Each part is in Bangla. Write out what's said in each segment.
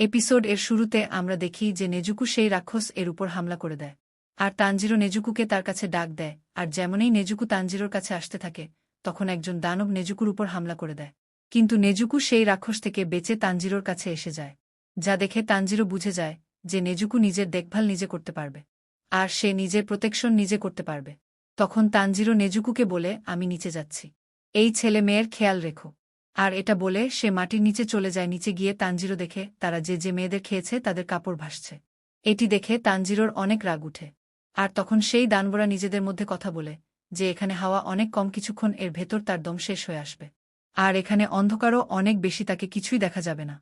এপিসোড এর শুরুতে আমরা দেখি যে নেজুকু সেই রাক্ষস এর উপর হামলা করে দেয়। আর তানজিরো নেজুকুকে তার কাছে ডাক দেয়, আর যেমনই নেজুকু তানজিরোর কাছে আসতে থাকে তখন একজন দানব নেজুকুর উপর হামলা করে দেয়। কিন্তু নেজুকু সেই রাক্ষস থেকে বেঁচে তানজিরোর কাছে এসে যায়, যা দেখে তানজিরো বুঝে যায় যে নেজুকু নিজের দেখভাল নিজে করতে পারবে, আর সে নিজের প্রোটেকশন নিজে করতে পারবে। তখন তানজিরো নেজুকুকে বলে, আমি নিচে যাচ্ছি, এই ছেলে মেয়ের খেয়াল রেখো। আর এটা বলে সে মাটির নিচে চলে যায়। নিচে গিয়ে তানজিরো দেখে তারা যে মেয়েদের খেয়েছে তাদের কাপড় ভাসছে। এটি দেখে তানজিরোর অনেক রাগ উঠে। আর তখন সেই দানবরা নিজেদের মধ্যে কথা বলে যে এখানে হাওয়া অনেক কম, কিছুক্ষণ এর ভেতর তার দম শেষ হয়ে আসবে। আর এখানে অন্ধকারও অনেক বেশি, তাকে কিছুই দেখা যাবে না,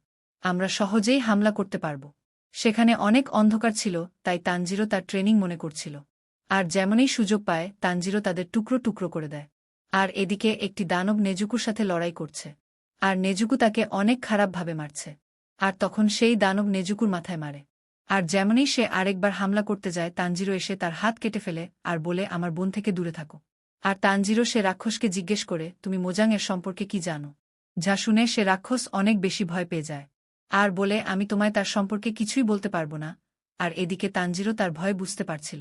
আমরা সহজেই হামলা করতে পারব। সেখানে অনেক অন্ধকার ছিল, তাই তানজিরো তার ট্রেনিং মনে করছিল। আর যেমনই সুযোগ পায় তানজিরো তাদের টুকরো টুকরো করে দেয়। আর এদিকে একটি দানব নেজুকুর সাথে লড়াই করছে, আর নেজুকু তাকে অনেক খারাপভাবে মারছে। আর তখন সেই দানব নেজুকুর মাথায় মারে। আর যেমনই সে আরেকবার হামলা করতে যায় তানজিরো এসে তার হাত কেটে ফেলে আর বলে, আমার বোন থেকে দূরে থাকো। আর তানজিরো সে রাক্ষসকে জিজ্ঞেস করে, তুমি মোজাং এর সম্পর্কে কি জানো? যা শুনে সে রাক্ষস অনেক বেশি ভয় পেয়ে যায় আর বলে, আমি তোমায় তার সম্পর্কে কিছুই বলতে পারবো না। আর এদিকে তানজিরো তার ভয় বুঝতে পারছিল,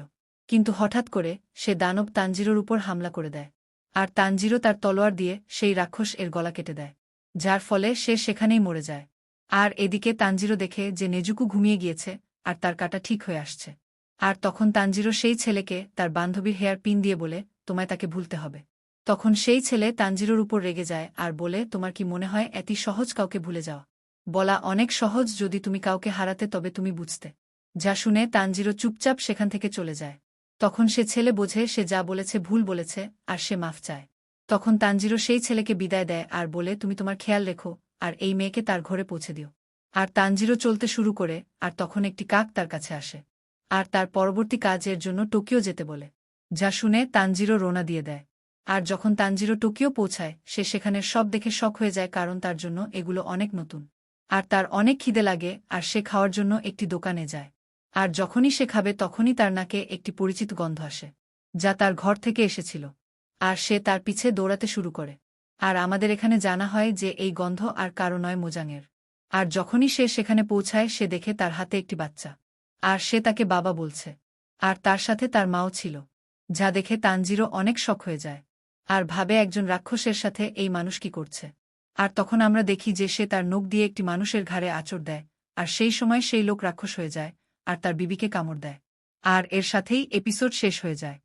কিন্তু হঠাৎ করে সে দানব তানজিরোর উপর হামলা করে দেয়। আর তানজিরো তার তলোয়ার দিয়ে সেই রাক্ষস এর গলা কেটে দেয়, যার ফলে সে সেখানেই মরে যায়। আর এদিকে তানজিরো দেখে যে নেজুকু ঘুমিয়ে গিয়েছে আর তার কাটা ঠিক হয়ে আসছে। আর তখন তানজিরো সেই ছেলেকে তার বান্ধবীর হেয়ার পিন দিয়ে বলে, তোমায় তাকে ভুলতে হবে। তখন সেই ছেলে তানজিরোর উপর রেগে যায় আর বলে, তোমার কি মনে হয় এত সহজ কাউকে ভুলে যাওয়া? বলা অনেক সহজ, যদি তুমি কাউকে হারাতে তবে তুমি বুঝতে। যা শুনে তানজিরো চুপচাপ সেখান থেকে চলে যায়। তখন সে ছেলে বোঝে সে যা বলেছে ভুল বলেছে আর সে মাফ চায়। তখন তানজিরো সেই ছেলেকে বিদায় দেয় আর বলে, তুমি তোমার খেয়াল রেখো আর এই মেয়েকে তার ঘরে পৌঁছে দিও। আর তানজিরো চলতে শুরু করে, আর তখন একটি কাক তার কাছে আসে আর তার পরবর্তী কাজের জন্য টোকিও যেতে বলে। যা শুনে তানজিরো রওনা দিয়ে দেয়। আর যখন তানজিরো টোকিও পৌঁছায় সে সেখানের সব দেখে শক হয়ে যায়, কারণ তার জন্য এগুলো অনেক নতুন। আর তার অনেক খিদে লাগে আর সে খাওয়ার জন্য একটি দোকানে যায়। আর যখনই সে খাবে তখনই তার নাকে একটি পরিচিত গন্ধ আসে, যা তার ঘর থেকে এসেছিল। আর সে তার পিছে দৌড়াতে শুরু করে। আর আমাদের এখানে জানা হয় যে এই গন্ধ আর কারো নয়, মোজাংয়ের। আর যখনই সে সেখানে পৌঁছায় সে দেখে তার হাতে একটি বাচ্চা, আর সে তাকে বাবা বলছে। আর তার সাথে তার মাও ছিল, যা দেখে তানজিরো অনেক শক হয়ে যায় আর ভাবে একজন রাক্ষসের সাথে এই মানুষ কি করছে। আর তখন আমরা দেখি যে সে তার নখ দিয়ে একটি মানুষের ঘাড়ে আঁচড় দেয়, আর সেই সময় সেই লোক রাক্ষস হয়ে যায় আর তার বিবিকে কামড় দেয়। আর এর সাথেই এপিসোড শেষ হয়ে যায়।